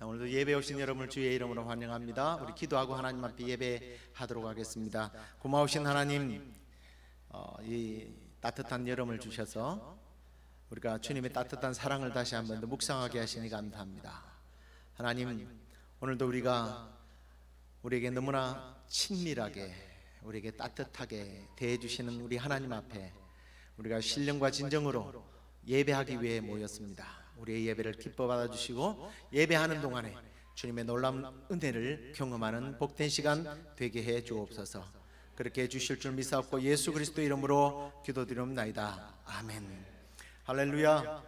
오늘도 예배 오신 여러분을 주의 이름으로 환영합니다. 우리 기도하고 하나님 앞에 예배하도록 하겠습니다. 고마우신 하나님, 이 따뜻한 여름을 주셔서 우리가 주님의 따뜻한 사랑을 다시 한번 더 묵상하게 하시니 감사합니다. 하나님, 오늘도 우리에게 너무나 친밀하게, 우리에게 따뜻하게 대해주시는 우리 하나님 앞에 우리가 신령과 진정으로 예배하기 위해 모였습니다. 우리의 예배를 기뻐 받아주시고 예배하는 동안에 주님의 놀라운 은혜를 경험하는 복된 시간 되게 해 주옵소서. 그렇게 해주실 줄 믿사옵고 예수 그리스도 이름으로 기도드리옵나이다. 아멘. 할렐루야.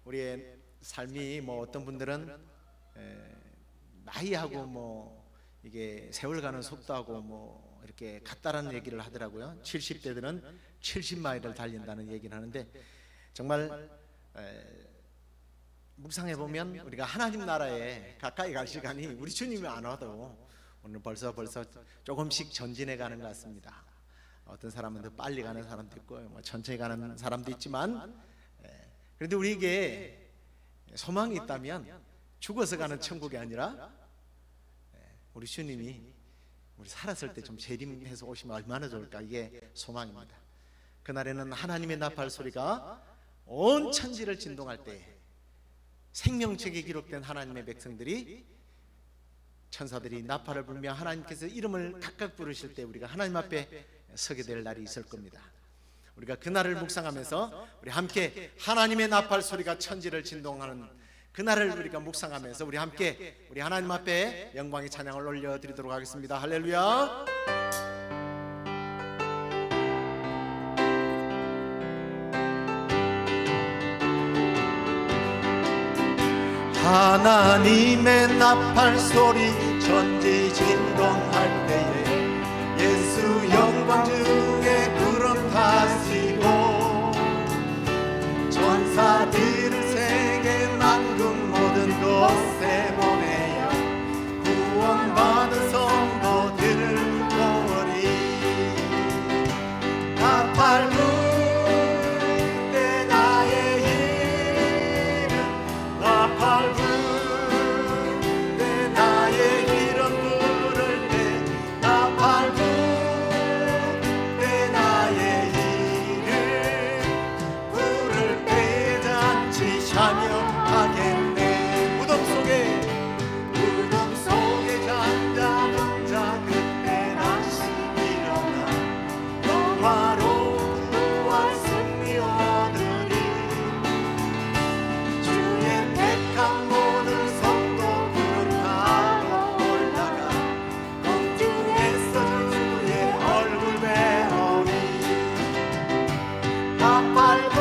우리의 삶이 어떤 분들은 나이하고 이게 세월 가는 속도하고 이렇게 같다라는 얘기를 하더라고요. 70대들은 70마일을 달린다는 얘기를 하는데, 정말 묵상해 보면 우리가 하나님 나라에 가까이 갈 시간이 우리 주님이 안 와도 오늘 벌써 조금씩 전진해 가는 것 같습니다. 어떤 사람은 더 빨리 가는 사람도 있고 천천히 가는 사람도 있지만, 그래도 우리에게 소망이 있다면 죽어서 가는 천국이 아니라 우리 주님이 우리 살았을 때 좀 재림해서 오시면 얼마나 좋을까, 이게 소망입니다. 그날에는 하나님의 나팔 소리가 온 천지를 진동할 때 생명책에 기록된 하나님의 백성들이, 천사들이 나팔을 불며 하나님께서 이름을 각각 부르실 때 우리가 하나님 앞에 서게 될 날이 있을 겁니다. 우리가 그날을 묵상하면서 우리 함께 하나님의 나팔 소리가 천지를 진동하는 그날을 우리가 묵상하면서 우리 함께 우리 하나님 앞에 영광의 찬양을 올려드리도록 하겠습니다. 할렐루야. 하나님의 나팔 소리 천지 진동할 때에 예수 영광 중에 구름 타시고 천사들을 세계 만국 모든 곳에 보내야 구원받은 성도들을 보리. 나팔 불 때 나의 이름, 나팔 불 때 나의 이름 부를 때, 나팔 불 때 나의 이름 부를 때 잔치 참여하겠네. 무덤 속에 잠자는 자 그때 다시 일어나 영화로운 부활 승리 얻으리. 주의 택한 모든 성도 구름 타고 올라가 공중에서 주의 얼굴 배우리. 나팔 불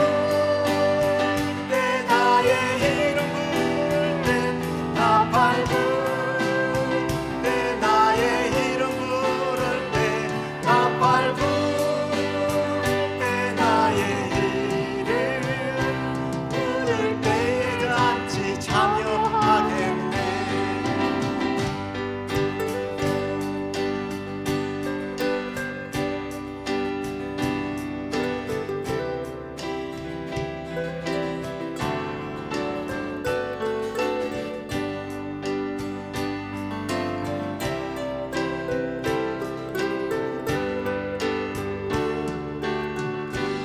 때 나의 이름 부를 때, 나팔 불 때 나의 이름 부를 때, 나팔 불 때 나의 이름 부를 때 잔치 참여하겠네.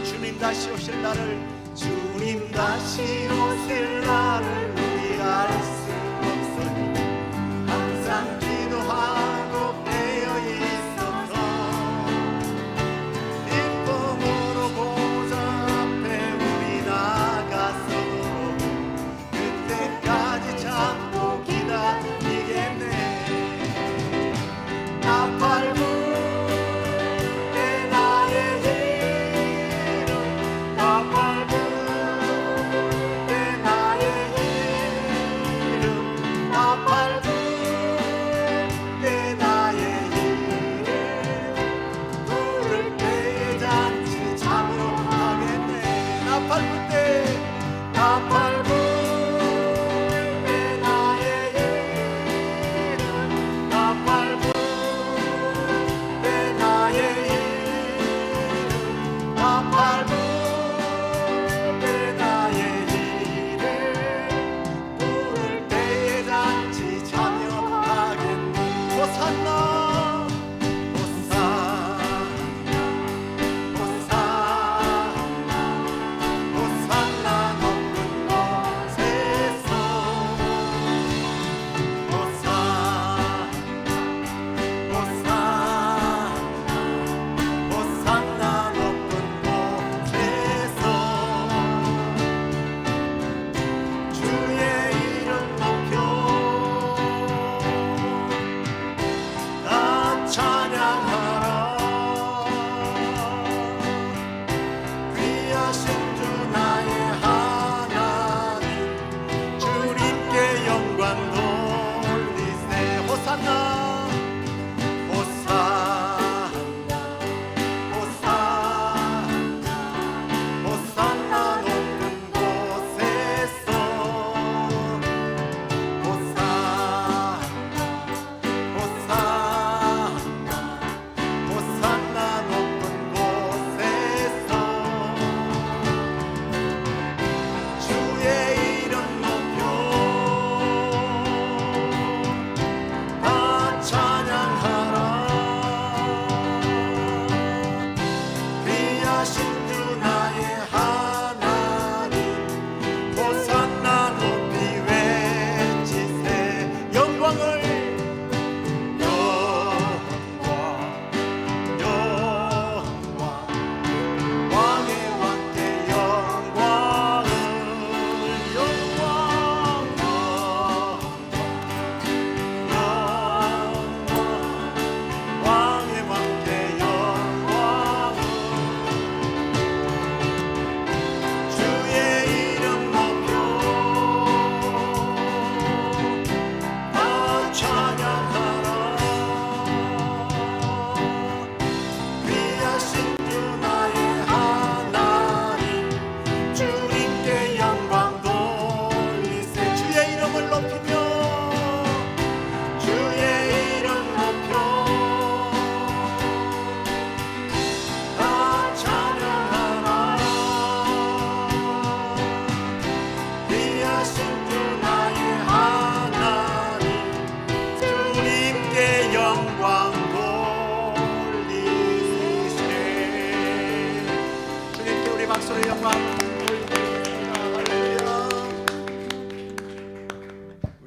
주님 다시 오실 날을, 주님 다시 오실 날을 우리 알 수 없으니 항상 기도하고 깨어 있어서 기쁨으로 보좌 앞에 우리 나가서 그때까지 참고 기다리겠네. 나팔 불 때 나의 이름, 나팔 불 때 나의 이름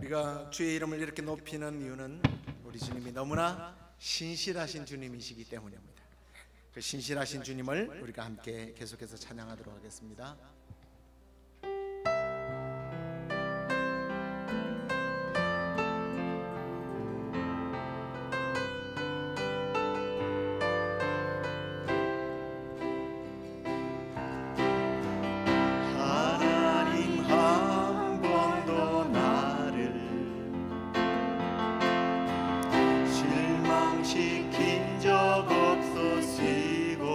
우리가 주의 이름을 이렇게 높이는 이유는 우리 주님이 너무나 신실하신 주님이시기 때문입니다. 그 신실하신 주님을 우리가 함께 계속해서 찬양하도록 하겠습니다. 시킨 적 없으시고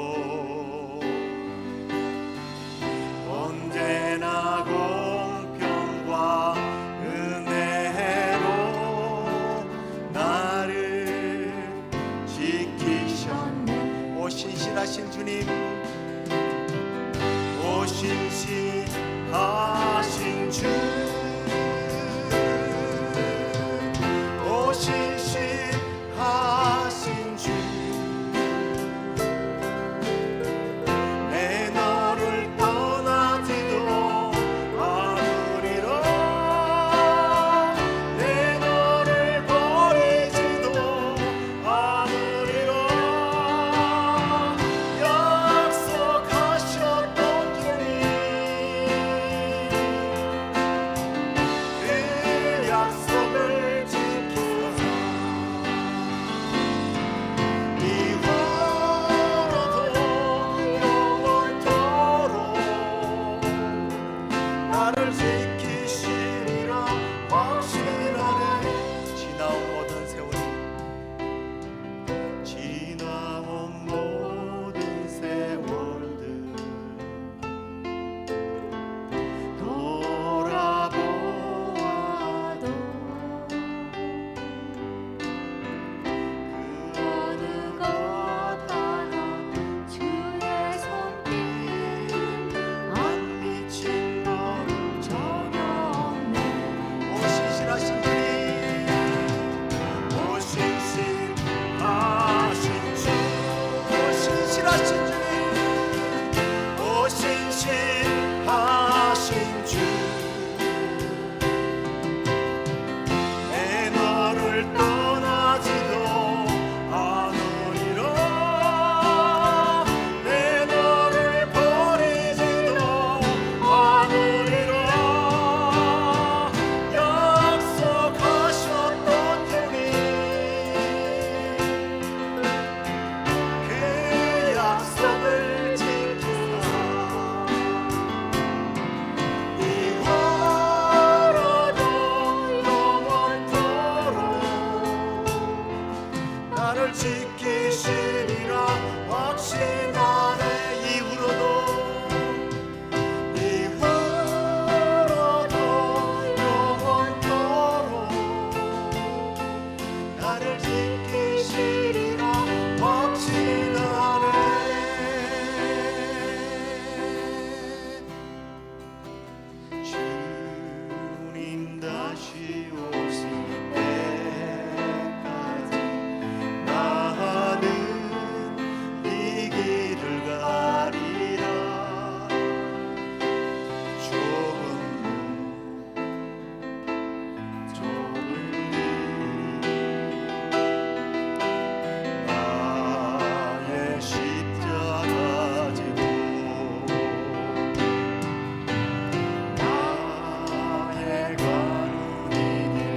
언제나 공평과 은혜로 나를 지키셨네. 오 신실하신 주님, 오 신실하신 주, 오 신실하신 주, 내 너를 떠나지도 않으리라, 내 너를 버리지도 않으리라. 약속하셨던 주님, 그 약속을 지키소서. 이후로도 영원토록 나를 지키시리라 확신하네. 지나온 모든 세월이 지나온 모든 세월들 돌아보아도 그 어느 것 하나 주의 손길 안 미친 것 전혀 없네. 오 신실하신 주님, 오 신실하신 주, 오 신실하신 주님, 오 신실하신 주, 내 너를 떠나지도 않으리라, 내 너를 버리지도 않으리라. 약속하셨던 주님, 그 약속을 지키소서. 이후로도 영원토록 나를 지키시리라 확신하네. 이후로도 영원토록 나를 지키시리라 확신하네. 주님 다시 오실 때까지 나는 이 길을 가리라. 좁은 길 나의 십자가 지고 나의 가는 이 길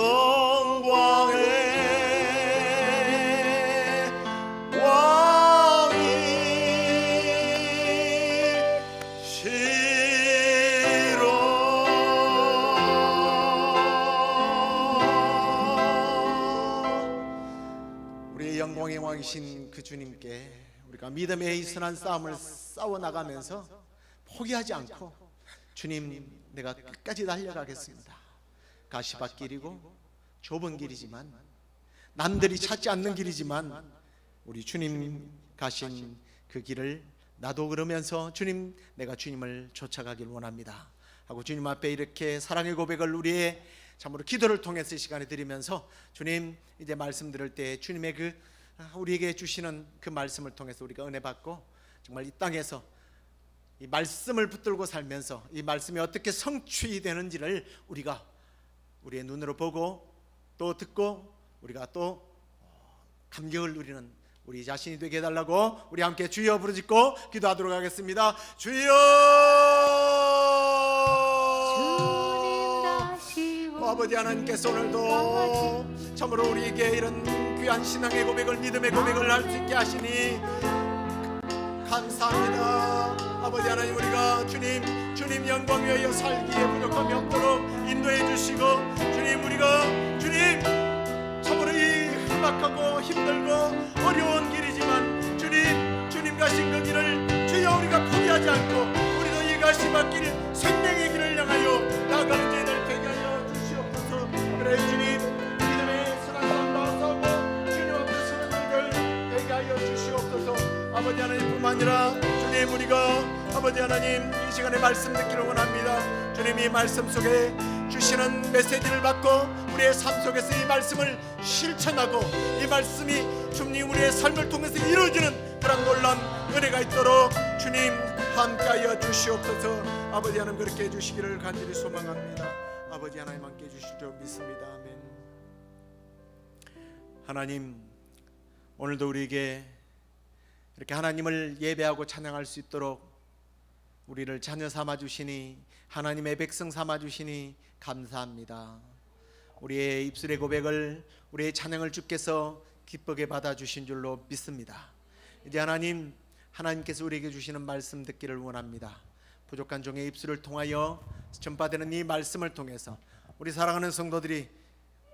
영광의 왕이 우리의 영광의 왕이신 그 주님께 우리가 믿음의 이 선한 싸움을 싸워 나가면서 포기하지 않고 주님, 내가 끝까지 달려가겠습니다. 가시밭길이고 좁은 길이지만, 남들이 찾지 않는 길이지만 우리 주님 가신 그 길을 나도 그러면서 주님, 내가 주님을 쫓아가길 원합니다 하고 주님 앞에 이렇게 사랑의 고백을 우리의 참으로 기도를 통해서 이 시간에 드리면서, 주님 이제 말씀 들을 때 주님의 그 우리에게 주시는 그 말씀을 통해서 우리가 은혜 받고 정말 이 땅에서 이 말씀을 붙들고 살면서 이 말씀이 어떻게 성취 되는지를 우리가 우리의 눈으로 보고 또 듣고 우리가 또 감격을 누리는 우리 자신이 되게 해달라고 우리 함께 주여 부르짖고 기도하도록 하겠습니다. 주여! 아버지 하나님께서 오늘도 참으로 우리에게 이런 귀한 신앙의 고백을, 믿음의 고백을 할 수 있게 하시니 감사합니다. 아버지 하나님, 우리가 주님 영광 위하여 살기에 부족함이 없도록 인도해 주시고, 주님 우리가 참으로 이 험악하고 힘들고 어려운 길이지만 주님 가신 그 길을 주여 우리가 포기하지 않고 우리도 이 가시밭길 생명의 길을 향하여 나아가는 저희들 되게 하여 주시옵소서. 그래 주님, 믿음의 선한 삶 나아가고 주님 앞에 서는 일들 되게 하여 주시옵소서. 아버지 하나님뿐만 아니라 주님, 우리가 아버지 하나님 이 시간에 말씀 듣기를 원합니다. 주님, 이 말씀 속에 주시는 메시지를 받고 우리의 삶 속에서 이 말씀을 실천하고 이 말씀이 주님 우리의 삶을 통해서 이루어지는 그런 놀라운 은혜가 있도록 주님 함께하여 주시옵소서. 아버지 하나님 그렇게 해주시기를 간절히 소망합니다. 아버지 하나님 함께 해주실 줄 믿습니다. 아멘. 하나님, 오늘도 우리에게 이렇게 하나님을 예배하고 찬양할 수 있도록 우리를 자녀 삼아 주시니, 하나님의 백성 삼아 주시니 감사합니다. 우리의 입술의 고백을, 우리의 찬양을 주께서 기쁘게 받아 주신 줄로 믿습니다. 이제 하나님께서 우리에게 주시는 말씀 듣기를 원합니다. 부족한 종의 입술을 통하여 전파되는 이 말씀을 통해서 우리 사랑하는 성도들이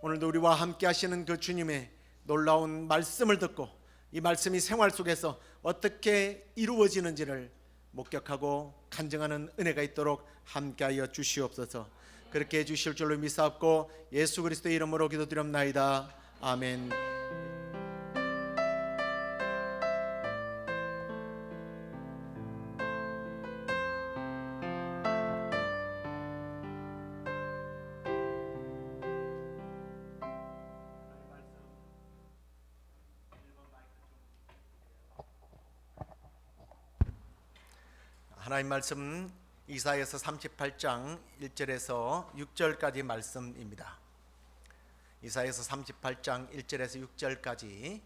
오늘도 우리와 함께 하시는 그 주님의 놀라운 말씀을 듣고 이 말씀이 생활 속에서 어떻게 이루어지는지를 목격하고 간증하는 은혜가 있도록 함께하여 주시옵소서. 그렇게 해주실 줄로 믿사옵고 예수 그리스도의 이름으로 기도드립나이다. 아멘. 하나님 말씀 이사야서 38장 1절에서 6절까지 말씀입니다. 이사야서 38장 1절에서 6절까지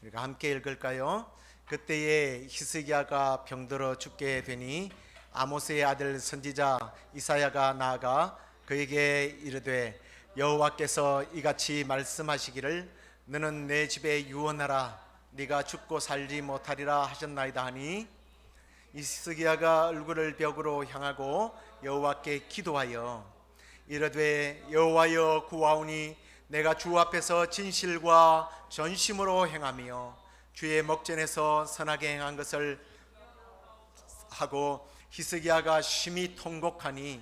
우리가 함께 읽을까요? 그때에 히스기야가 병들어 죽게 되니 아모스의 아들 선지자 이사야가 나아가 그에게 이르되 여호와께서 이같이 말씀하시기를 너는 내 집에 유언하라 네가 죽고 살지 못하리라 하셨나이다 하니 히스기야가 얼굴을 벽으로 향하고 여호와께 기도하여 이르되 여호와여 구하오니 내가 주 앞에서 진실과 전심으로 행하며 주의 목전에서 선하게 행한 것을 하고 히스기야가 심히 통곡하니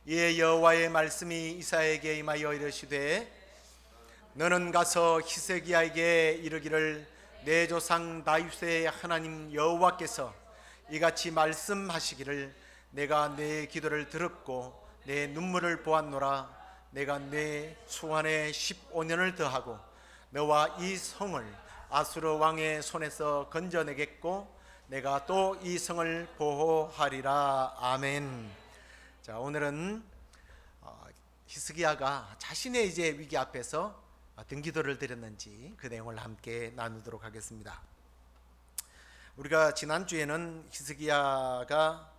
이에 여호와의 말씀이 이사야에게 임하여 이르시되 너는 가서 히스기야에게 이르기를 내 조상 다윗의 하나님 여호와께서 이같이 말씀하시기를 내가 내 기도를 들었고 내 눈물을 보았노라. 내가 내 수완에 15년을 더하고 너와 이 성을 아수르 왕의 손에서 건져내겠고 내가 또 이 성을 보호하리라. 아멘. 자, 오늘은 히스기야가 자신의 이제 위기 앞에서 어떤 기도를 드렸는지 그 내용을 함께 나누도록 하겠습니다. 우리가 지난주에는 히스기야가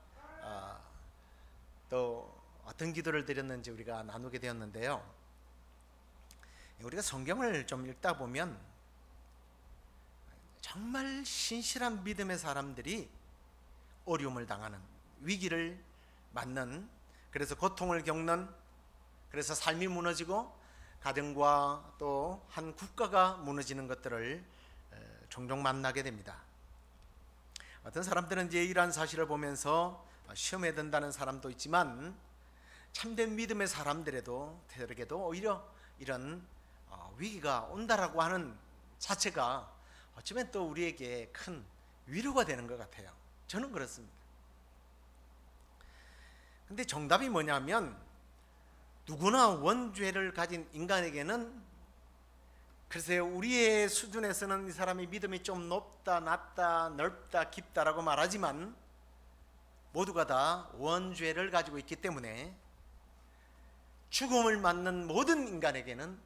또 어떤 기도를 드렸는지 우리가 나누게 되었는데요. 우리가 성경을 좀 읽다 보면 정말 신실한 믿음의 사람들이 어려움을 당하는, 위기를 맞는, 그래서 고통을 겪는, 그래서 삶이 무너지고 가정과 또 한 국가가 무너지는 것들을 종종 만나게 됩니다. 어떤 사람들은 이제 이러한 사실을 보면서 시험에 든다는 사람도 있지만, 참된 믿음의 사람들에게도 오히려 이런 위기가 온다라고 하는 자체가 어쩌면 또 우리에게 큰 위로가 되는 것 같아요. 저는 그렇습니다. 근데 정답이 뭐냐면, 누구나 원죄를 가진 인간에게는, 글쎄요, 우리의 수준에서는 이 사람이 믿음이 좀 높다, 낮다, 넓다, 깊다라고 말하지만 모두가 다 원죄를 가지고 있기 때문에 죽음을 맞는 모든 인간에게는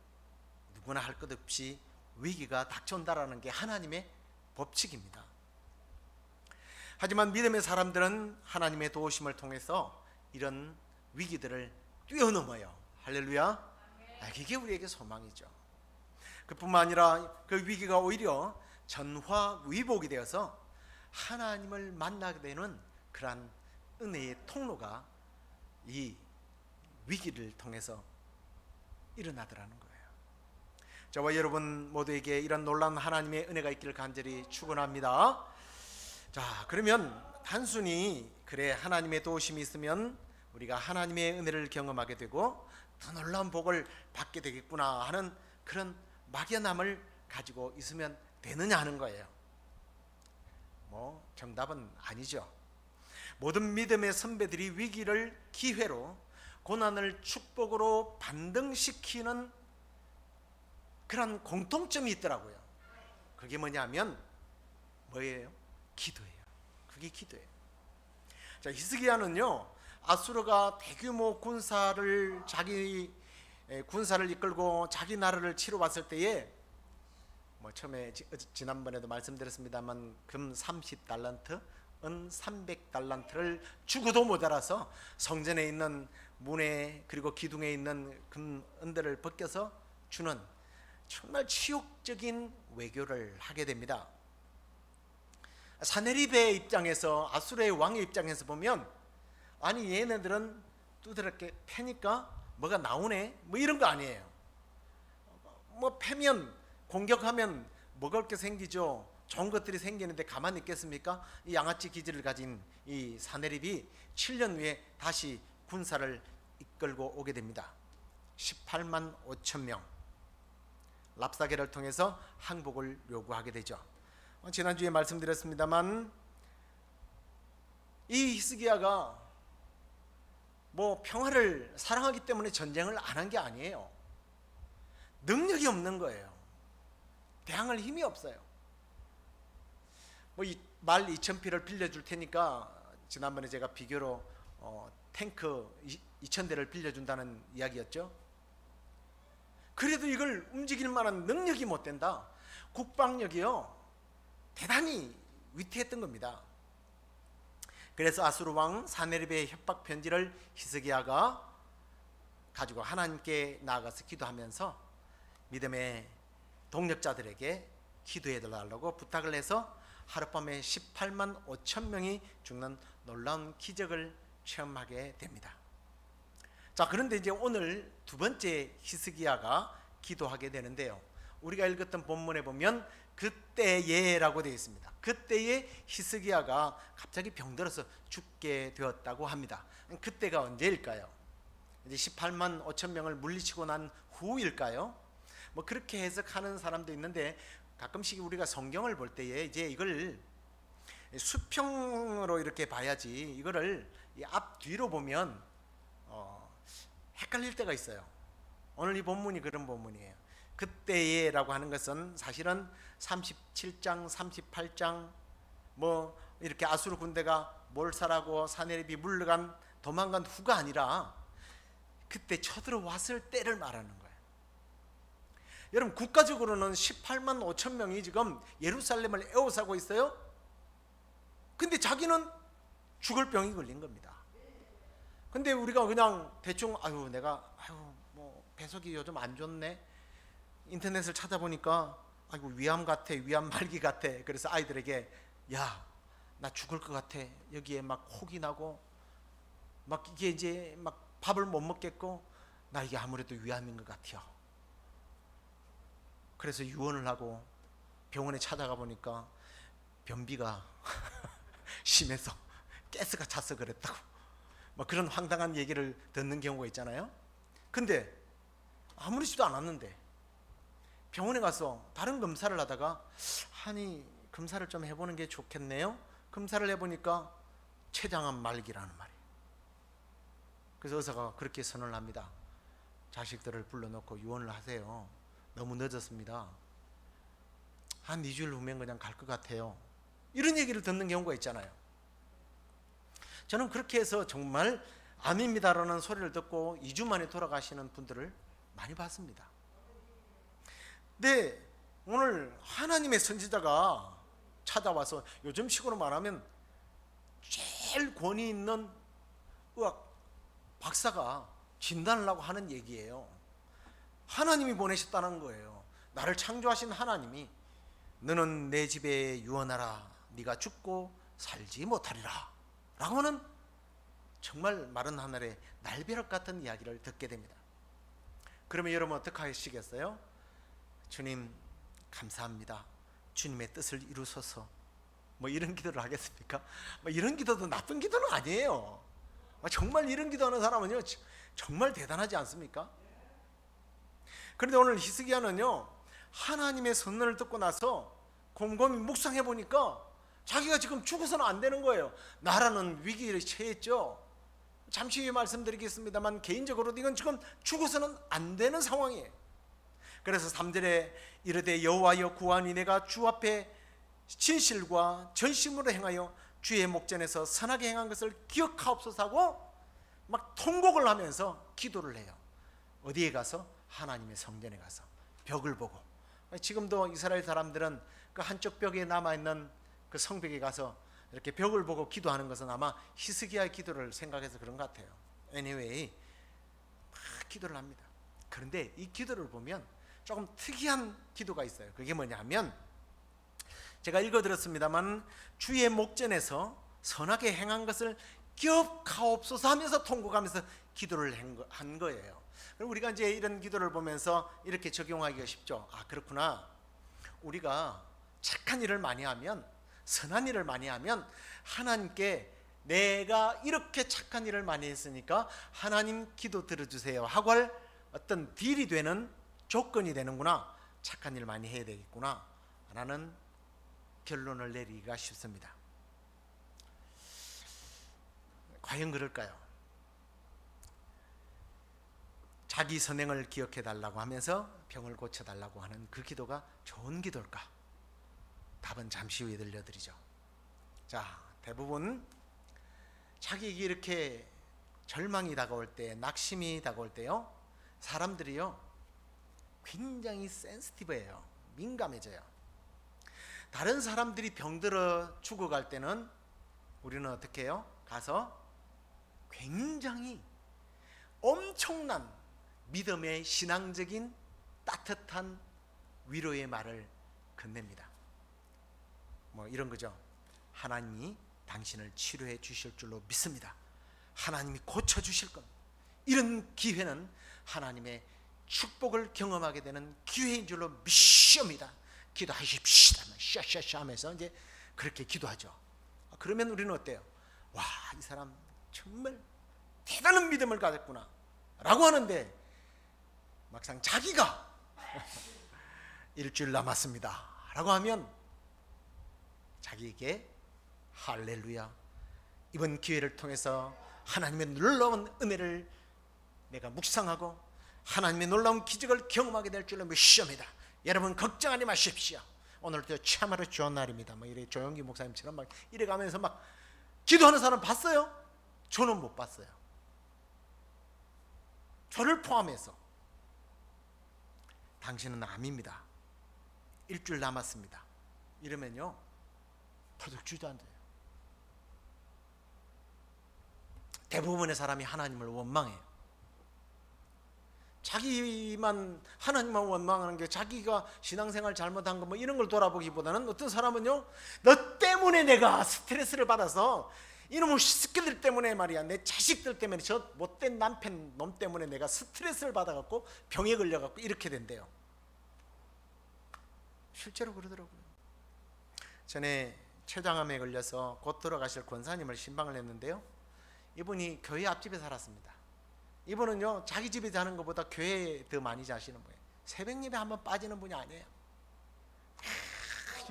누구나 할 것 없이 위기가 닥쳐온다라는 게 하나님의 법칙입니다. 하지만 믿음의 사람들은 하나님의 도우심을 통해서 이런 위기들을 뛰어넘어요. 할렐루야. 이게 우리에게 소망이죠. 그뿐만 아니라 그 위기가 오히려 전화위복이 되어서 하나님을 만나게 되는 그러한 은혜의 통로가 이 위기를 통해서 일어나더라는 거예요. 저와 여러분 모두에게 이런 놀라운 하나님의 은혜가 있기를 간절히 축원합니다. 자, 그러면 단순히 그래 하나님의 도우심이 있으면 우리가 하나님의 은혜를 경험하게 되고 더 놀라운 복을 받게 되겠구나 하는 그런 막연함을 가지고 있으면 되느냐 하는 거예요. 정답은 아니죠. 모든 믿음의 선배들이 위기를 기회로, 고난을 축복으로 반등시키는 그런 공통점이 있더라고요. 그게 뭐냐면 뭐예요? 기도예요. 그게 기도예요. 자, 히스기야는요, 아수르가 대규모 자기 군사를 이끌고 자기 나라를 치러 왔을 때에 처음에 지난번에도 말씀드렸습니다만 금 30달란트, 은 300달란트를 주고도 모자라서 성전에 있는 문에 그리고 기둥에 있는 은들을 벗겨서 주는 정말 치욕적인 외교를 하게 됩니다. 사네립의 입장에서, 아수르의 왕의 입장에서 보면, 아니 얘네들은 두드럽게 패니까 뭐가 나오네, 이런 거 아니에요. 패면, 공격하면 먹을 게 생기죠. 좋은 것들이 생기는데 가만히 있겠습니까? 이 양아치 기질을 가진 이 사네립이 7년 후에 다시 군사를 이끌고 오게 됩니다. 18만 5천 명, 랍사게를 통해서 항복을 요구하게 되죠. 지난주에 말씀드렸습니다만 이 히스기야가 평화를 사랑하기 때문에 전쟁을 안 한 게 아니에요. 능력이 없는 거예요. 대항할 힘이 없어요. 말 2,000피를 빌려줄 테니까, 지난번에 제가 비교로 탱크 2,000대를 빌려준다는 이야기였죠. 그래도 이걸 움직일 만한 능력이 못 된다. 국방력이요, 대단히 위태했던 겁니다. 그래서 아수르 왕 사네립의 협박 편지를 히스기야가 가지고 하나님께 나아가서 기도하면서 믿음의 동력자들에게 기도해 달라고 부탁을 해서 하룻밤에 18만 5천 명이 죽는 놀라운 기적을 체험하게 됩니다. 자, 그런데 이제 오늘 두 번째 히스기야가 기도하게 되는데요, 우리가 읽었던 본문에 보면 그때에라고 되어 있습니다. 그때에 히스기야가 갑자기 병들어서 죽게 되었다고 합니다. 그때가 언제일까요? 이제 18만 5천 명을 물리치고 난 후일까요? 그렇게 해석하는 사람도 있는데, 가끔씩 우리가 성경을 볼 때에 이제 이걸 수평으로 이렇게 봐야지, 이거를 앞뒤로 보면 헷갈릴 때가 있어요. 오늘 이 본문이 그런 본문이에요. 그때에라고 하는 것은 사실은 37장, 38장 이렇게 아수르 군대가 몰살하고 사네립이 물러간, 도망간 후가 아니라 그때 쳐들어왔을 때를 말하는 거예요. 여러분, 국가적으로는 18만 5천 명이 지금 예루살렘을 에워싸고 있어요. 근데 자기는 죽을 병이 걸린 겁니다. 근데 우리가 그냥 대충 배속이 요즘 안 좋네, 인터넷을 찾아보니까 아이고 위암 같아, 위암 말기 같아. 그래서 아이들에게 야, 나 죽을 것 같아. 여기에 막 혹이 나고 막 이게 이제 막 밥을 못 먹겠고 나 이게 아무래도 위암인 것 같아요. 그래서 유언을 하고 병원에 찾아가 보니까 변비가 심해서 가스가 차서 그랬다고 막 그런 황당한 얘기를 듣는 경우가 있잖아요. 근데 아무렇지도 않았는데 병원에 가서 다른 검사를 하다가 아니 검사를 좀 해보는 게 좋겠네요. 검사를 해보니까 췌장암 말기라는 말이에요. 그래서 의사가 그렇게 선언을 합니다. 자식들을 불러놓고 유언을 하세요. 너무 늦었습니다. 한 2주일 후면 그냥 갈 것 같아요. 이런 얘기를 듣는 경우가 있잖아요. 저는 그렇게 해서 정말 암입니다라는 소리를 듣고 2주 만에 돌아가시는 분들을 많이 봤습니다. 근데 오늘 하나님의 선지자가 찾아와서 요즘 식으로 말하면 제일 권위 있는 의학 박사가 진단을 하고 하는 얘기예요. 하나님이 보내셨다는 거예요. 나를 창조하신 하나님이 너는 내 집에 유언하라. 네가 죽고 살지 못하리라 라고 하는 정말 마른 하늘의 날벼락 같은 이야기를 듣게 됩니다. 그러면 여러분 어떻게 하시겠어요? 주님 감사합니다. 주님의 뜻을 이루소서. 뭐 이런 기도를 하겠습니까? 뭐 이런 기도도 나쁜 기도는 아니에요. 정말 이런 기도하는 사람은요 정말 대단하지 않습니까? 그런데 오늘 히스기야는요 하나님의 선언을 듣고 나서 곰곰이 묵상해 보니까 자기가 지금 죽어서는 안 되는 거예요. 나라는 위기에 처했죠. 잠시 후에 말씀드리겠습니다만 개인적으로도 이건 지금 죽어서는 안 되는 상황이에요. 그래서 3절에 이르되 여호와여 구하니 내가 주 앞에 진실과 전심으로 행하여 주의 목전에서 선하게 행한 것을 기억하옵소서 하고 막 통곡을 하면서 기도를 해요. 어디에 가서? 하나님의 성전에 가서 벽을 보고. 지금도 이스라엘 사람들은 그 한쪽 벽에 남아있는 그 성벽에 가서 이렇게 벽을 보고 기도하는 것은 아마 히스기야의 기도를 생각해서 그런 것 같아요. anyway 막 기도를 합니다. 그런데 이 기도를 보면 조금 특이한 기도가 있어요. 그게 뭐냐 하면 제가 읽어드렸습니다만 주의 목전에서 선하게 행한 것을 기억하옵소서 하면서 통곡하면서 기도를 한 거예요. 그럼 우리가 이제 이런 기도를 보면서 이렇게 적용하기가 쉽죠. 아 그렇구나. 우리가 착한 일을 많이 하면 선한 일을 많이 하면 하나님께 내가 이렇게 착한 일을 많이 했으니까 하나님 기도 들어주세요 하고 할 어떤 딜이 되는 조건이 되는구나. 착한 일 많이 해야 되겠구나 라는 결론을 내리기가 쉽습니다. 과연 그럴까요? 자기 선행을 기억해 달라고 하면서 병을 고쳐 달라고 하는 그 기도가 좋은 기도일까? 답은 잠시 후에 들려드리죠. 자, 대부분 자기에게 이렇게 절망이 다가올 때, 낙심이 다가올 때요, 사람들이요 굉장히 센시티브해요. 민감해져요. 다른 사람들이 병들어 죽어갈 때는 우리는 어떻게 해요? 가서 굉장히 엄청난 믿음의 신앙적인 따뜻한 위로의 말을 건넵니다. 뭐 이런 거죠. 하나님이 당신을 치료해 주실 줄로 믿습니다. 하나님이 고쳐 주실 겁니다. 이런 기회는 하나님의 축복을 경험하게 되는 기회인 줄로 믿습니다. 기도하십시다. 샤샤샤 하면서 이제 그렇게 기도하죠. 그러면 우리는 어때요? 와, 이 사람 정말 대단한 믿음을 가졌구나 라고 하는데 막상 자기가 일주일 남았습니다 라고 하면 자기에게 할렐루야, 이번 기회를 통해서 하나님의 놀라운 은혜를 내가 묵상하고 하나님의 놀라운 기적을 경험하게 될 줄로 믿습니다. 여러분 걱정하지 마십시오. 오늘도 참으로 좋은 날입니다. 뭐 이래 조영기 목사님처럼 막 이래 가면서 막 기도하는 사람 봤어요? 저는 못 봤어요. 저를 포함해서. 당신은 암입니다. 일주일 남았습니다. 이러면요 터득주도 안 돼요. 대부분의 사람이 하나님을 원망해요. 자기만 하나님만 원망하는 게, 자기가 신앙생활 잘못한 거 뭐 이런 걸 돌아보기보다는 어떤 사람은요, 너 때문에 내가 스트레스를 받아서 이놈의 새끼들 때문에 말이야, 내 자식들 때문에, 저 못된 남편 놈 때문에 내가 스트레스를 받아갖고 병에 걸려갖고 이렇게 된대요. 실제로 그러더라고요. 전에 췌장암에 걸려서 곧 돌아가실 권사님을 신방을 했는데요, 이분이 교회 앞집에 살았습니다. 이분은요, 자기 집에 자는 것보다 교회에 더 많이 자시는 분이에요. 새벽 예배 한번 빠지는 분이 아니에요.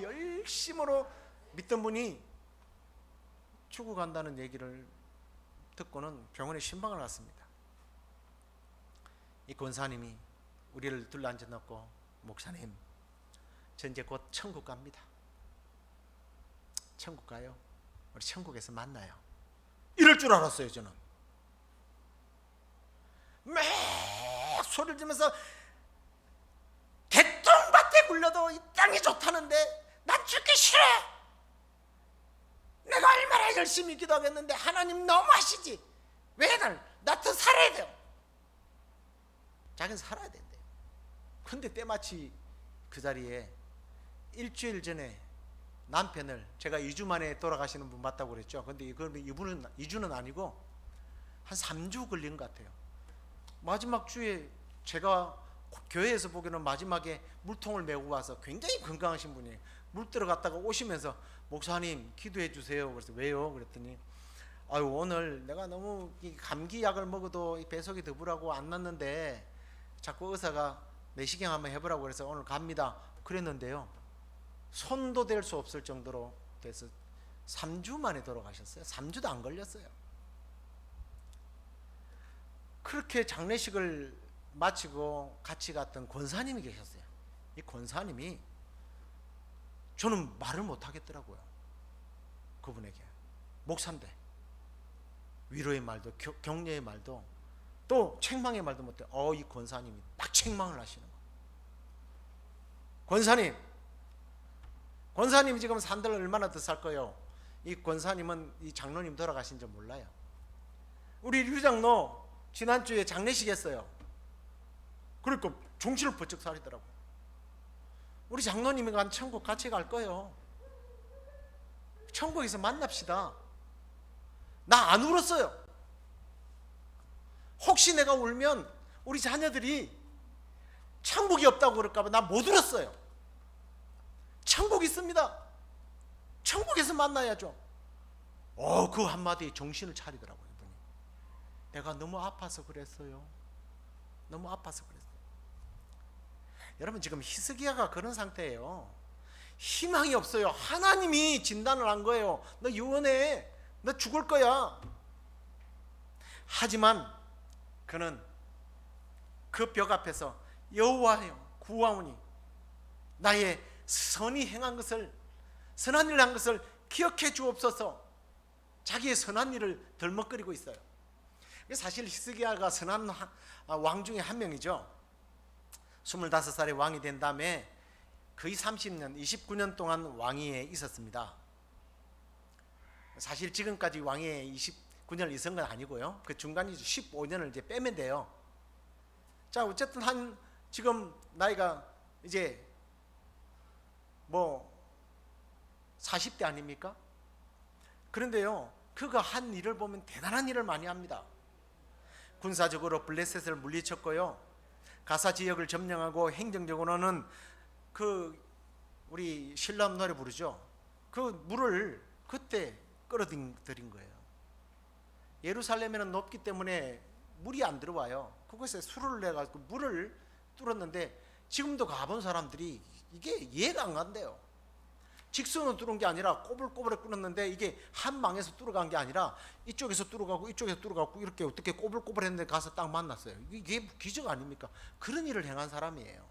열심으로 믿던 분이 죽어간다는 얘기를 듣고는 병원에 신방을 갔습니다. 이 권사님이 우리를 둘러앉혀 놓고, 목사님, 저 이제 곧 천국 갑니다. 천국 가요. 우리 천국에서 만나요. 이럴 줄 알았어요. 저는 막 소리를 지면서 개똥밭에 굴려도 이 땅이 좋다는데 난 죽기 싫어. 내가 얼마나 열심히 기도하겠는데 하나님 너무하시지. 왜 나 더 살아야 돼요. 자기는 살아야 된대요. 근데 때마치 그 자리에 일주일 전에 남편을, 제가 2주 만에 돌아가시는 분 맞다고 그랬죠. 근데 이분은 2주는 아니고 한 3주 걸린 것 같아요. 마지막 주에 제가 교회에서 보기에는 마지막에 물통을 메고 와서, 굉장히 건강하신 분이에요. 물 들어갔다가 오시면서 목사님 기도해 주세요. 그래서 왜요? 그랬더니 아유, 오늘 내가 너무 감기약을 먹어도 배속이 더부라고 안 났는데 자꾸 의사가 내시경 한번 해보라고 그래서 오늘 갑니다. 그랬는데요, 손도 댈 수 없을 정도로 돼서 3주 만에 돌아가셨어요. 3주도 안 걸렸어요. 그렇게 장례식을 마치고 같이 갔던 권사님이 계셨어요. 이 권사님이, 저는 말을 못 하겠더라고요. 그분에게. 목사인데 위로의 말도 격려의 말도 또 책망의 말도 못해. 이 권사님이 딱 책망을 하시는 거예요. 권사님이 지금 산들 얼마나 더 살 거예요? 이 권사님은 이 장로님 돌아가신 줄 몰라요. 우리 류장로 지난주에 장례식 했어요. 그러니까 정신을 번쩍 차리더라고요. 우리 장로님이 간 천국 같이 갈 거예요. 천국에서 만납시다. 나 안 울었어요. 혹시 내가 울면 우리 자녀들이 천국이 없다고 그럴까 봐 나 못 울었어요. 천국 있습니다. 천국에서 만나야죠. 그 한마디에 정신을 차리더라고요. 이분이. 내가 너무 아파서 그랬어요. 너무 아파서 그랬어요. 여러분, 지금 히스기야가 그런 상태예요. 희망이 없어요. 하나님이 진단을 한 거예요. 너 유언해. 너 죽을 거야. 하지만 그는 그 벽 앞에서 여호와여 구하오니 나의 선이 행한 것을, 선한 일을 한 것을 기억해 주옵소서. 자기의 선한 일을 덜먹거리고 있어요. 사실 히스기야가 선한 왕 중에 한 명이죠. 25살에 왕이 된 다음에 거의 30년, 29년 동안 왕위에 있었습니다. 사실 지금까지 왕위에 29년을 있은 건 아니고요. 그 중간이 15년을 이제 빼면 돼요. 자, 어쨌든 지금 나이가 이제 40대 아닙니까? 그런데요, 그가 한 일을 보면 대단한 일을 많이 합니다. 군사적으로 블레셋을 물리쳤고요, 가사 지역을 점령하고, 행정적으로는 우리 신람 노래 부르죠. 그 물을 그때 끌어들인 거예요. 예루살렘에는 높기 때문에 물이 안 들어와요. 그곳에 수를 내가지고 물을 뚫었는데, 지금도 가본 사람들이 이게 이해가 안 간대요. 직선으로 뚫은 게 아니라 꼬불꼬불에 뚫었는데, 이게 한 망에서 뚫어간 게 아니라 이쪽에서 뚫어가고 이쪽에서 뚫어가고 이렇게 어떻게 꼬불꼬불했는데 가서 딱 만났어요. 이게 기적 아닙니까? 그런 일을 행한 사람이에요.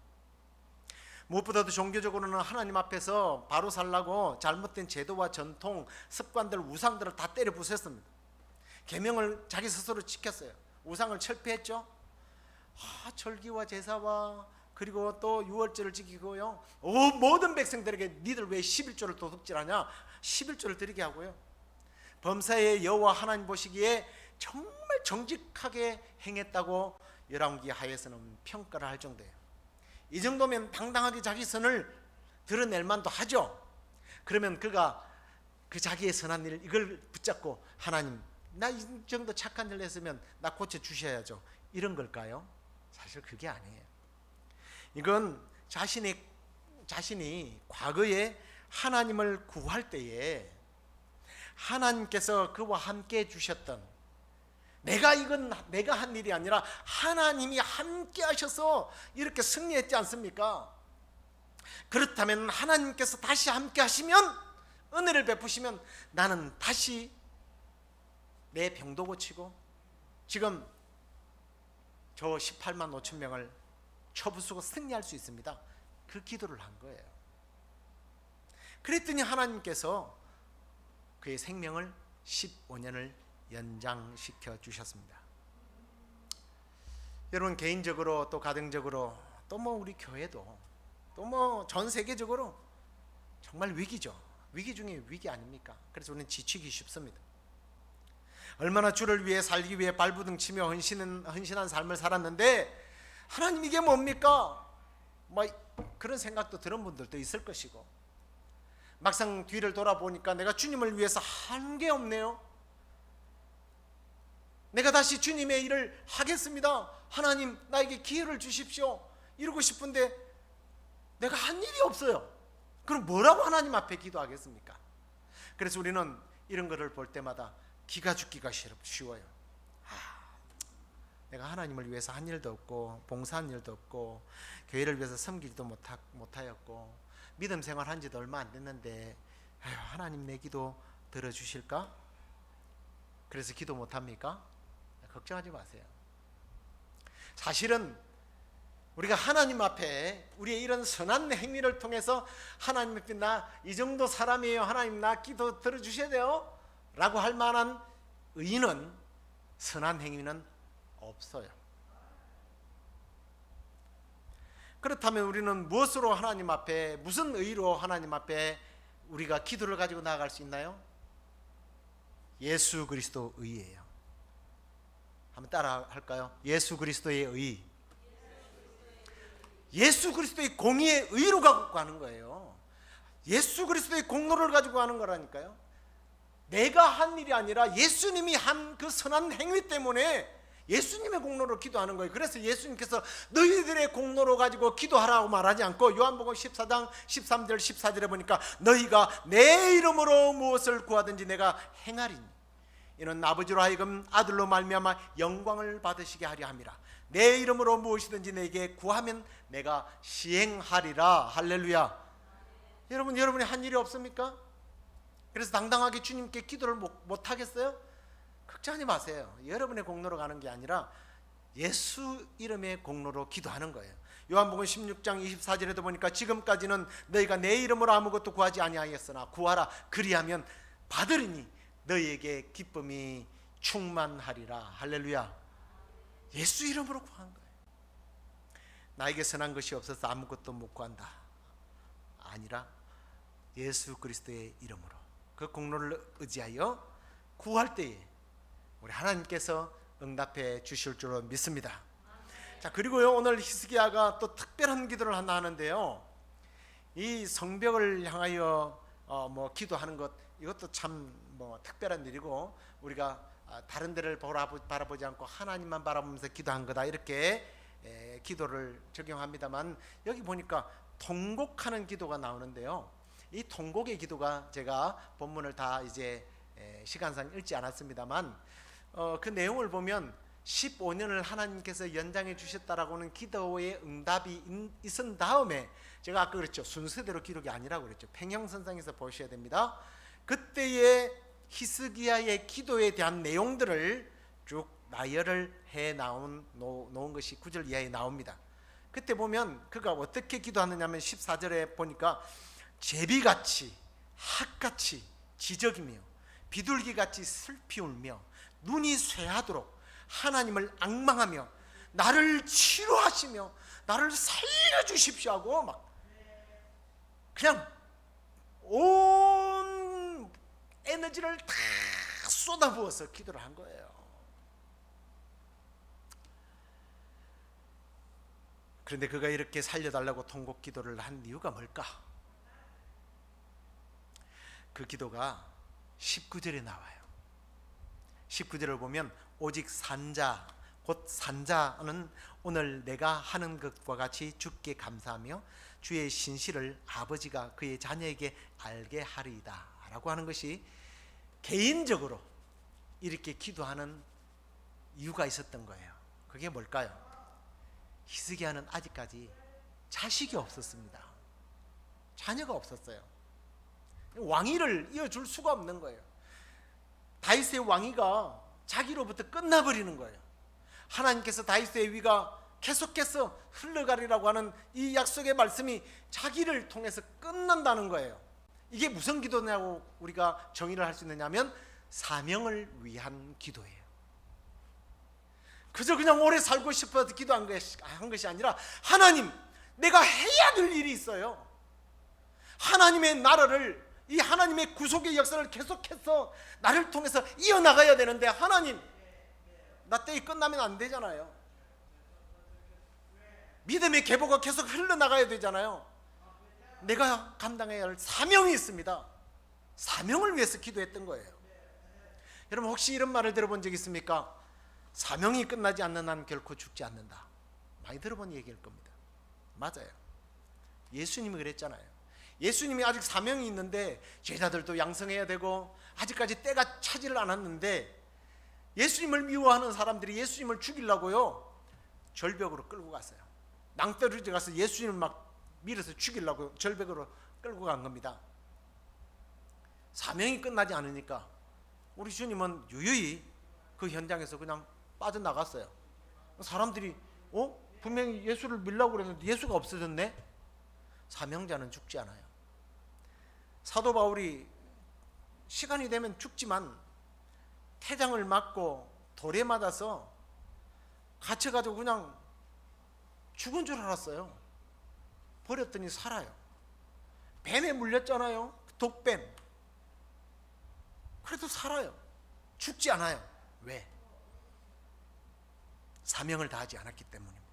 무엇보다도 종교적으로는 하나님 앞에서 바로 살라고 잘못된 제도와 전통, 습관들, 우상들을 다 때려 부쉈습니다. 계명을 자기 스스로 지켰어요. 우상을 철폐했죠. 절기와 제사와 그리고 또 유월절을 지키고요, 모든 백성들에게 니들 왜 11조를 도둑질하냐, 11조를 드리게 하고요, 범사의 여호와 하나님 보시기에 정말 정직하게 행했다고 열왕기 하에서는 평가를 할 정도예요. 이 정도면 당당하게 자기 선을 드러낼 만도 하죠. 그러면 그가 그 자기의 선한 일 이걸 붙잡고 하나님 나 이 정도 착한 일 했으면 나 고쳐주셔야죠, 이런 걸까요? 사실 그게 아니에요. 이건 자신이 과거에 하나님을 구할 때에 하나님께서 그와 함께 해주셨던, 이건 내가 한 일이 아니라 하나님이 함께 하셔서 이렇게 승리했지 않습니까? 그렇다면 하나님께서 다시 함께 하시면, 은혜를 베푸시면 나는 다시 내 병도 고치고 지금 저 18만 5천 명을 쳐부수고 승리할 수 있습니다. 그 기도를 한 거예요. 그랬더니 하나님께서 그의 생명을 15년을 연장시켜 주셨습니다. 여러분, 개인적으로 또 가정적으로 또 뭐 우리 교회도 또 뭐 전 세계적으로 정말 위기죠. 위기 중에 위기 아닙니까? 그래서 우리는 지치기 쉽습니다. 얼마나 주를 위해 살기 위해 발부둥치며 헌신한 삶을 살았는데 하나님 이게 뭡니까? 뭐 그런 생각도 들은 분들도 있을 것이고, 막상 뒤를 돌아보니까 내가 주님을 위해서 한 게 없네요. 내가 다시 주님의 일을 하겠습니다, 하나님 나에게 기회를 주십시오, 이러고 싶은데 내가 한 일이 없어요. 그럼 뭐라고 하나님 앞에 기도하겠습니까? 그래서 우리는 이런 것을 볼 때마다 기가 죽기가 쉬워요. 내가 하나님을 위해서 한 일도 없고 봉사한 일도 없고 교회를 위해서 섬기지도 못하였고 믿음 생활한 지도 얼마 안 됐는데 하나님 내 기도 들어주실까? 그래서 기도 못합니까? 걱정하지 마세요. 사실은 우리가 하나님 앞에 우리의 이런 선한 행위를 통해서 하나님 앞에 나 이 정도 사람이에요, 하나님 나 기도 들어주셔야 돼요 라고 할 만한 의는, 선한 행위는 없어요. 그렇다면 우리는 무엇으로 하나님 앞에, 무슨 의로 하나님 앞에 우리가 기도를 가지고 나아갈 수 있나요? 예수 그리스도 의예요. 한번 따라 할까요? 예수 그리스도의 의. 예수 그리스도의 공의의 의로 갖고 가는 거예요. 예수 그리스도의 공로를 가지고 가는 거라니까요. 내가 한 일이 아니라 예수님이 한 그 선한 행위 때문에 예수님의 공로로 기도하는 거예요. 그래서 예수님께서 너희들의 공로로 가지고 기도하라고 말하지 않고 요한복음 14장 13절 14절에 보니까 너희가 내 이름으로 무엇을 구하든지 내가 행하리니 이는 아버지로 하여금 아들로 말미암아 영광을 받으시게 하려 함이라. 내 이름으로 무엇이든지 내게 구하면 내가 시행하리라. 할렐루야. 여러분이 한 일이 없습니까? 그래서 당당하게 주님께 기도를 못 하겠어요? 걱정하지 마세요. 여러분의 공로로 가는 게 아니라 예수 이름의 공로로 기도하는 거예요. 요한복음 16장 24절에도 보니까 지금까지는 너희가 내 이름으로 아무것도 구하지 아니하였으나 구하라 그리하면 받으리니 너희에게 기쁨이 충만하리라. 할렐루야. 예수 이름으로 구한 거예요. 나에게 선한 것이 없어서 아무것도 못 구한다 아니라 예수 그리스도의 이름으로 그 공로를 의지하여 구할 때에 우리 하나님께서 응답해 주실 줄로 믿습니다. 자, 그리고요 오늘 히스기야가 또 특별한 기도를 하나 하는데요, 이 성벽을 향하여 기도하는 것, 이것도 참 특별한 일이고 우리가 다른 데를 바라보지 않고 하나님만 바라보면서 기도한 거다 이렇게 기도를 적용합니다만, 여기 보니까 통곡하는 기도가 나오는데요, 이 통곡의 기도가 제가 본문을 다 이제 시간상 읽지 않았습니다만 그 내용을 보면 15년을 하나님께서 연장해 주셨다라고는 기도의 응답이 있은 다음에, 제가 아까 그랬죠, 순서대로 기록이 아니라고 그랬죠. 평형선상에서 보셔야 됩니다. 그때의 히스기야의 기도에 대한 내용들을 쭉 나열을 해 놓은 것이 9절 이하에 나옵니다. 그때 보면 그가 어떻게 기도하느냐면 14절에 보니까 제비같이 학같이 지적이며 비둘기같이 슬피 울며 눈이 쇠하도록 하나님을 앙망하며 나를 치료하시며 나를 살려주십시오 하고 막 그냥 온 에너지를 다 쏟아부어서 기도를 한 거예요. 그런데 그가 이렇게 살려달라고 통곡 기도를 한 이유가 뭘까? 그 기도가 19절에 나와요. 19절을 보면 오직 산자, 곧 산자는 오늘 내가 하는 것과 같이 주께 감사하며 주의 신실을 아버지가 그의 자녀에게 알게 하리이다 라고 하는 것이 개인적으로 이렇게 기도하는 이유가 있었던 거예요. 그게 뭘까요? 히스기야는 아직까지 자식이 없었습니다. 자녀가 없었어요. 왕위를 이어줄 수가 없는 거예요. 다윗의 왕위가 자기로부터 끝나버리는 거예요. 하나님께서 다윗의 위가 계속해서 흘러가리라고 하는 이 약속의 말씀이 자기를 통해서 끝난다는 거예요. 이게 무슨 기도냐고 우리가 정의를 할 수 있느냐면 사명을 위한 기도예요. 그저 그냥 오래 살고 싶어서 기도한 것이 아니라 하나님, 내가 해야 될 일이 있어요. 하나님의 나라를, 이 하나님의 구속의 역사를 계속해서 나를 통해서 이어나가야 되는데 하나님, 나 때이 끝나면 안 되잖아요. 믿음의 계보가 계속 흘러나가야 되잖아요. 내가 감당해야 할 사명이 있습니다. 사명을 위해서 기도했던 거예요. 여러분 혹시 이런 말을 들어본 적 있습니까? 사명이 끝나지 않는 한 결코 죽지 않는다. 많이 들어본 얘기일 겁니다. 맞아요. 예수님이 그랬잖아요. 예수님이 아직 사명이 있는데 제자들도 양성해야 되고 아직까지 때가 차지를 않았는데 예수님을 미워하는 사람들이 예수님을 죽이려고요 절벽으로 끌고 갔어요. 낭떠러지 가서 예수님을 막 밀어서 죽이려고 절벽으로 끌고 간 겁니다. 사명이 끝나지 않으니까 우리 주님은 유유히 그 현장에서 그냥 빠져나갔어요. 사람들이 분명히 예수를 밀려고 그랬는데 예수가 없어졌네. 사명자는 죽지 않아요. 사도 바울이 시간이 되면 죽지만 태장을 맞고 돌에 맞아서 갇혀가지고 그냥 죽은 줄 알았어요. 버렸더니 살아요. 뱀에 물렸잖아요. 독뱀. 그래도 살아요. 죽지 않아요. 왜? 사명을 다하지 않았기 때문입니다.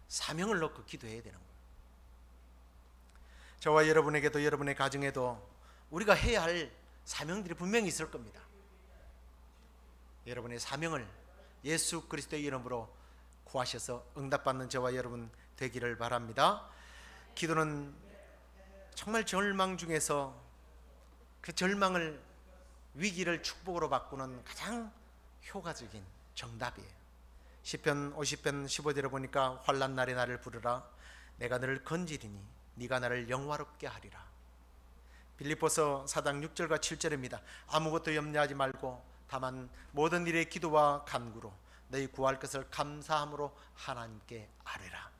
사명을 놓고 기도해야 되는 거예요. 저와 여러분에게도 여러분의 가정에도 우리가 해야 할 사명들이 분명히 있을 겁니다. 여러분의 사명을 예수 그리스도의 이름으로 구하셔서 응답받는 저와 여러분 되기를 바랍니다. 기도는 정말 절망 중에서 그 절망을, 위기를 축복으로 바꾸는 가장 효과적인 정답이에요. 시편 50편 15절에 보니까 환난 날에 나를 부르라 내가 너를 건지리니 네가 나를 영화롭게 하리라. 빌립보서 4장 6절과 7절입니다. 아무것도 염려하지 말고 다만 모든 일에 기도와 간구로 너희 구할 것을 감사함으로 하나님께 아뢰라.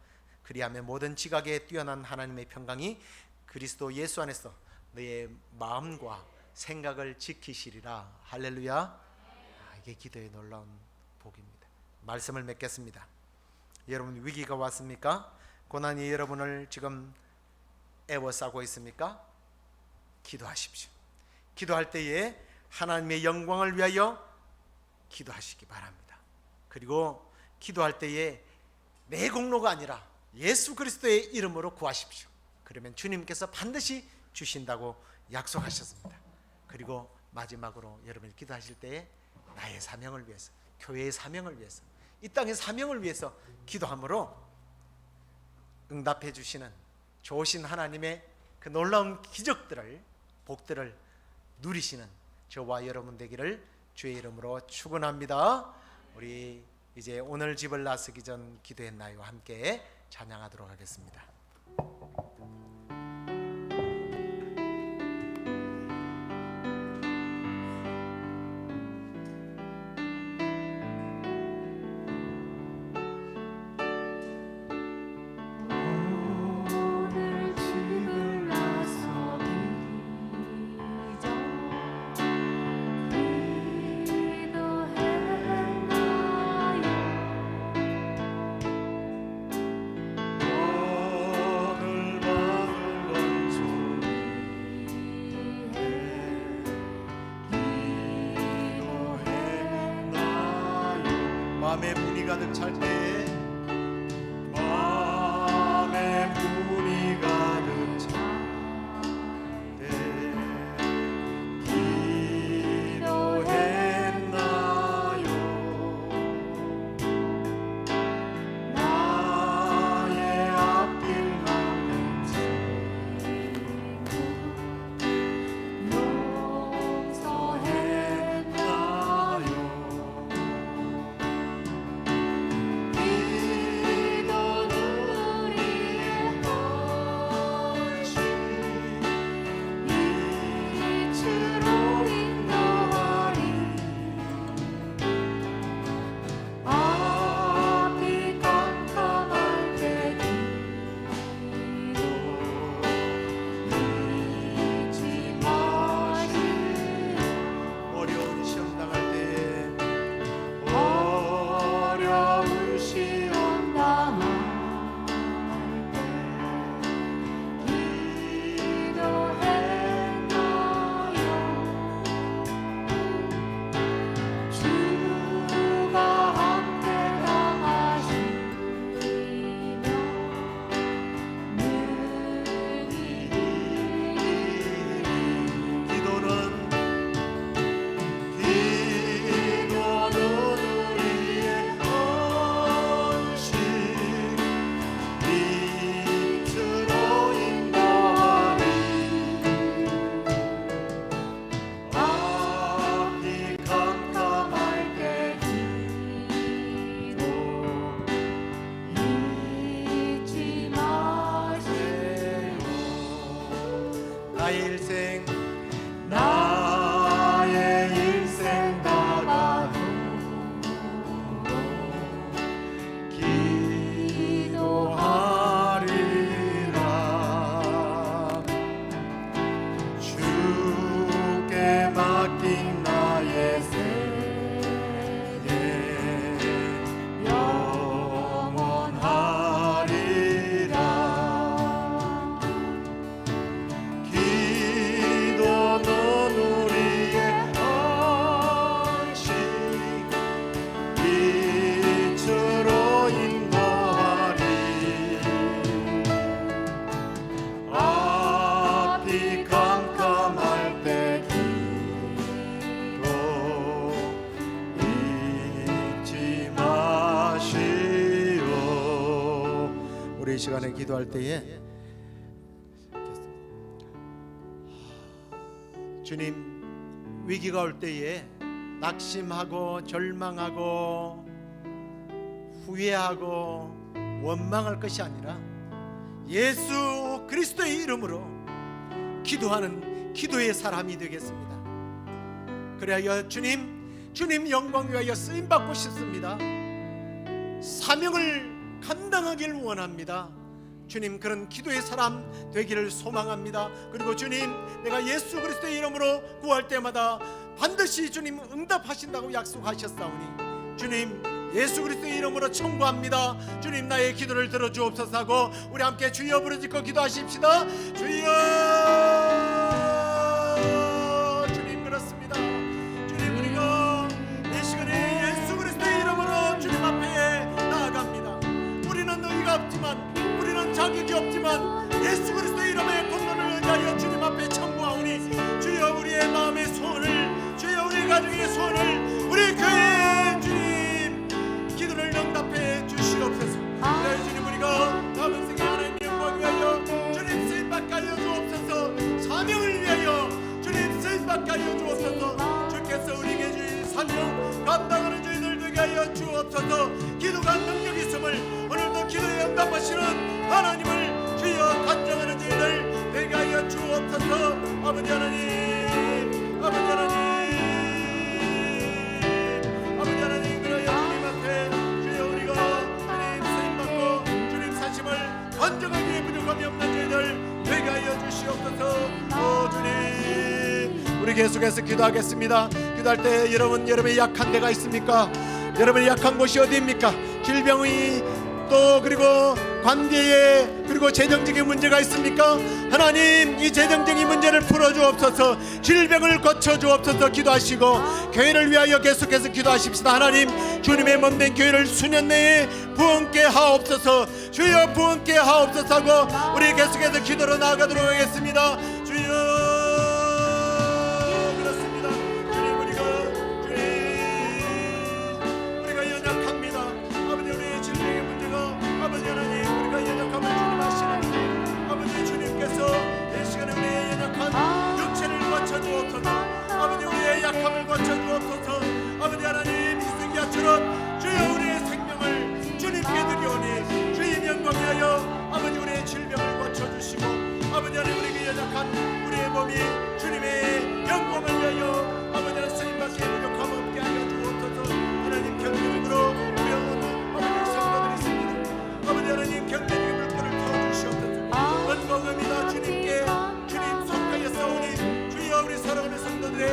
그리하면 모든 지각에 뛰어난 하나님의 평강이 그리스도 예수 안에서 너의 마음과 생각을 지키시리라. 할렐루야. 이게 기도의 놀라운 복입니다. 말씀을 맺겠습니다. 여러분 위기가 왔습니까? 고난이 여러분을 지금 애워싸고 있습니까? 기도하십시오. 기도할 때에 하나님의 영광을 위하여 기도하시기 바랍니다. 그리고 기도할 때에 내 공로가 아니라 예수 그리스도의 이름으로 구하십시오. 그러면 주님께서 반드시 주신다고 약속하셨습니다. 그리고 마지막으로 여러분이 기도하실 때에 나의 사명을 위해서, 교회의 사명을 위해서, 이 땅의 사명을 위해서 기도함으로 응답해 주시는 좋으신 하나님의 그 놀라운 기적들을, 복들을 누리시는 저와 여러분 되기를 주의 이름으로 축원합니다. 우리 이제 오늘 집을 나서기 전 기도했나요? 함께 찬양하도록 하겠습니다. 마음에 문이 가득 찰 때에 나의 일생 다가도 기도하리라. 주께 맡긴 나의 생애 영원하리라. 기도는 우리의 안식 빛으로 인도하리. 앞이 캄캄할 때 기도 잊지 마시오. 우리 이 시간에 기도할 때에 주님, 위기가 올 때에 낙심하고 절망하고 후회하고 원망할 것이 아니라 예수 그리스도의 이름으로 기도하는 기도의 사람이 되겠습니다. 그래야 주님 영광 위하여 쓰임 받고 싶습니다. 사명을 감당하길 원합니다. 주님, 그런 기도의 사람 되기를 소망합니다. 그리고 주님, 내가 예수 그리스도의 이름으로 구할 때마다 반드시 주님 응답하신다고 약속하셨사오니 주님, 예수 그리스도의 이름으로 청구합니다. 주님, 나의 기도를 들어주옵소서 하고 우리 함께 주여 부르짖고 기도하십시다. 주여. 주님, 그렇습니다. 주님, 우리가 이 시간에 예수 그리스도의 이름으로 주님 앞에 나아갑니다. 우리는 의가 없지만, 우리는 자격이 없지만 예수 그리스도의 이름의 권능을 의하여 주님 앞에 청구하오니 주여, 우리의 마음의 소원을, 주여 우리 가정의 소원을, 우리 교회의 주님 기도를 응답해 주시옵소서. 그래 주님, 우리가 남은 생에 하나님 영광 위하여 주님 쓰임받게 하여 주옵소서. 사명을 위하여 주님 쓰임받게 하여 주옵소서. 주께서 우리에게 주신 사명 감당하는 저희들 되게 하여 주옵소서. 기도가 능력이 있음을 오늘도 기도에 응답하시는 하나님을 주여 간증하는 저희들 되게 하여 주옵소서. 아버지 하나님, 아버지 하나님, 아버지 하나님, 그러여 주님 앞에 주여 우리가 주님 쓰임받고 주님 사심을 간증하기에 부족함이 없는 저희들 되게 하여 주시옵소서. 오 주님, 우리 계속해서 기도하겠습니다. 기도할 때 여러분의 약한 데가 있습니까? 여러분의 약한 곳이 어디입니까? 질병이 또 그리고 관계에 그리고 재정적인 문제가 있습니까? 하나님, 이 재정적인 문제를 풀어주옵소서. 질병을 고쳐주옵소서. 기도하시고 교회를 위하여 계속해서 기도하십시다. 하나님, 주님의 몸된 교회를 수년 내에 부흥케 하옵소서. 주여 부흥케 하옵소서 하고 우리 계속해서 기도로 나아가도록 하겠습니다. 주여, 그렇습니다. 주님, 우리가 연약합니다. 아버지, 우리의 질병의 문제가 아버지 하나님, 우리가 연약함을 주님 아시는 아버지 주님께서 이 시간에 우리의 연약한 육체를 고쳐주옵소서. 아버지, 우리의 약함을 고쳐주옵소서. 아버지 하나님, 이승기야처럼 주여 우리의 생명을 주님께 드리오니 주님 영광 위하여 아버지 우리의 질병을 고쳐주시고 아버지 하나님, 우리에게 연약한 우리의 몸이 주님의 영광을 위하여 아버지 하나님 쓰임받게 부족함 없게 하여 주옵소서. 하나님, 경제적으로 우리 아버지 성도들이 있습니다. 아버지 하나님, 경제적인 물꼬를 터주시옵소서. 은공음이다 주님께 주님 속하여 싸우니 주여 우리 사랑하는 성도들의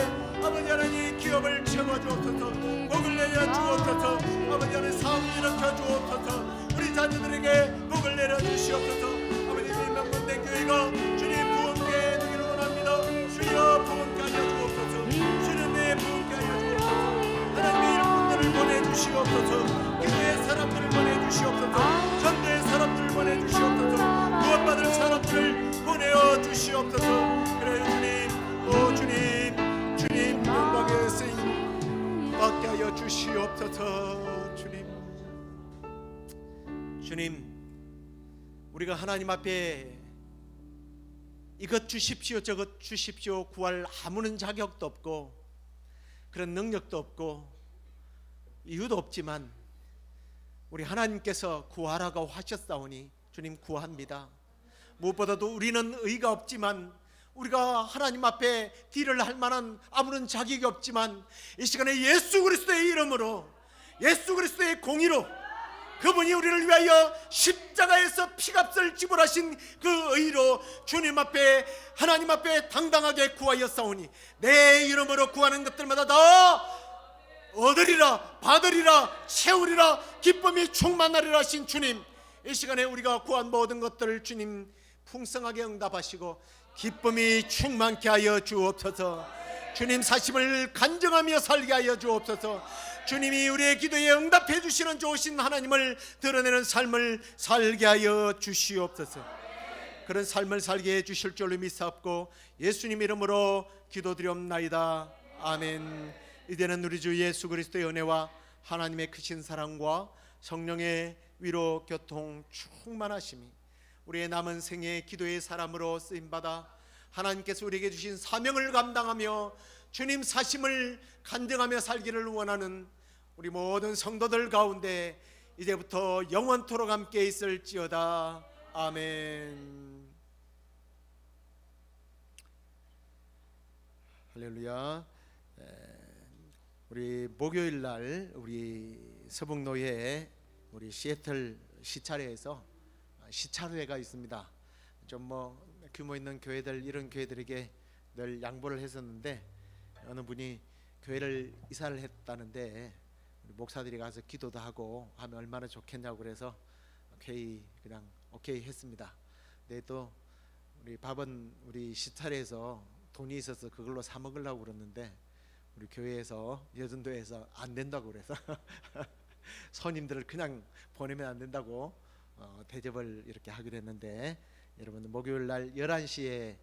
아버지 하나님 기업을 채워주옵소서. 복을 내려 주옵소서. 아버지 하나님 사업을 일으켜 주옵소서. 우리 자녀들에게 복을 내려 주시옵소서. 아버지, 주님 명문된 교회가 주님 부흥케 되기를 원합니다. 주여 부흥케 하여 주옵소서. 주님 내 부흥케 하여 주옵소서. 하나님의 일꾼들을 보내주시옵소서. 기도의 사람들을 보내주시옵소서. 전도의 사람들을 보내주시옵소서. 구원받을 사람들을 보내어 주시옵소서. 그래요 주님, 오 주님 영광의 쓰임 받게 하여 주시옵소서. 주님, 우리가 하나님 앞에 이것 주십시오 저것 주십시오 구할 아무런 자격도 없고 그런 능력도 없고 이유도 없지만 우리 하나님께서 구하라고 하셨사오니 주님 구합니다. 무엇보다도 우리는 의가 없지만 우리가 하나님 앞에 딜을 할 만한 아무런 자격이 없지만 이 시간에 예수 그리스도의 이름으로, 예수 그리스도의 공의로, 그분이 우리를 위하여 십자가에서 피값을 지불하신 그 의로 주님 앞에, 하나님 앞에 당당하게 구하여 싸우니 내 이름으로 구하는 것들마다 다 얻으리라, 받으리라, 채우리라, 기쁨이 충만하리라 하신 주님, 이 시간에 우리가 구한 모든 것들을 주님 풍성하게 응답하시고 기쁨이 충만케 하여 주옵소서. 주님 사심을 간증하며 살게 하여 주옵소서. 주님이 우리의 기도에 응답해 주시는 좋으신 하나님을 드러내는 삶을 살게 하여 주시옵소서. 그런 삶을 살게 해 주실 줄로 믿사옵고 예수님 이름으로 기도드리옵나이다. 아멘. 이제는 우리 주 예수 그리스도의 은혜와 하나님의 크신 사랑과 성령의 위로 교통 충만하심이 우리의 남은 생의 기도의 사람으로 쓰임받아 하나님께서 우리에게 주신 사명을 감당하며 주님 사심을 간증하며 살기를 원하는 우리 모든 성도들 가운데 이제부터 영원토록 함께 있을지어다. 아멘. 할렐루야. 우리 목요일 날 우리 서북노예 우리 시애틀 시차례에서 시차례가 있습니다. 좀 규모 있는 교회들, 이런 교회들에게 늘 양보를 했었는데 어느 분이 교회를 이사를 했다는데 우리 목사들이 가서 기도도 하고 하면 얼마나 좋겠냐고 그래서 그냥 오케이 했습니다. 근데 또 우리 밥은 우리 시차례에서 돈이 있어서 그걸로 사 먹으려고 그러는데 우리 교회에서, 여전도에서 안 된다고 그래서 손님들을 그냥 보내면 안 된다고 대접을 이렇게 하기로 했는데, 여러분 목요일 날 11시에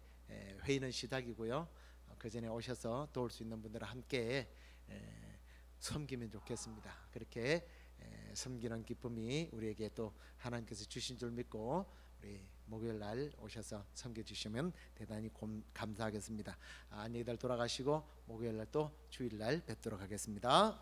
회의는 시작이고요. 그 전에 오셔서 도울 수 있는 분들은 함께 섬기면 좋겠습니다. 그렇게 섬기는 기쁨이 우리에게 또 하나님께서 주신 줄 믿고 우리 목요일 날 오셔서 섬겨 주시면 대단히 감사하겠습니다. 안녕히들 돌아가시고 목요일 날 또 주일 날 뵙도록 하겠습니다.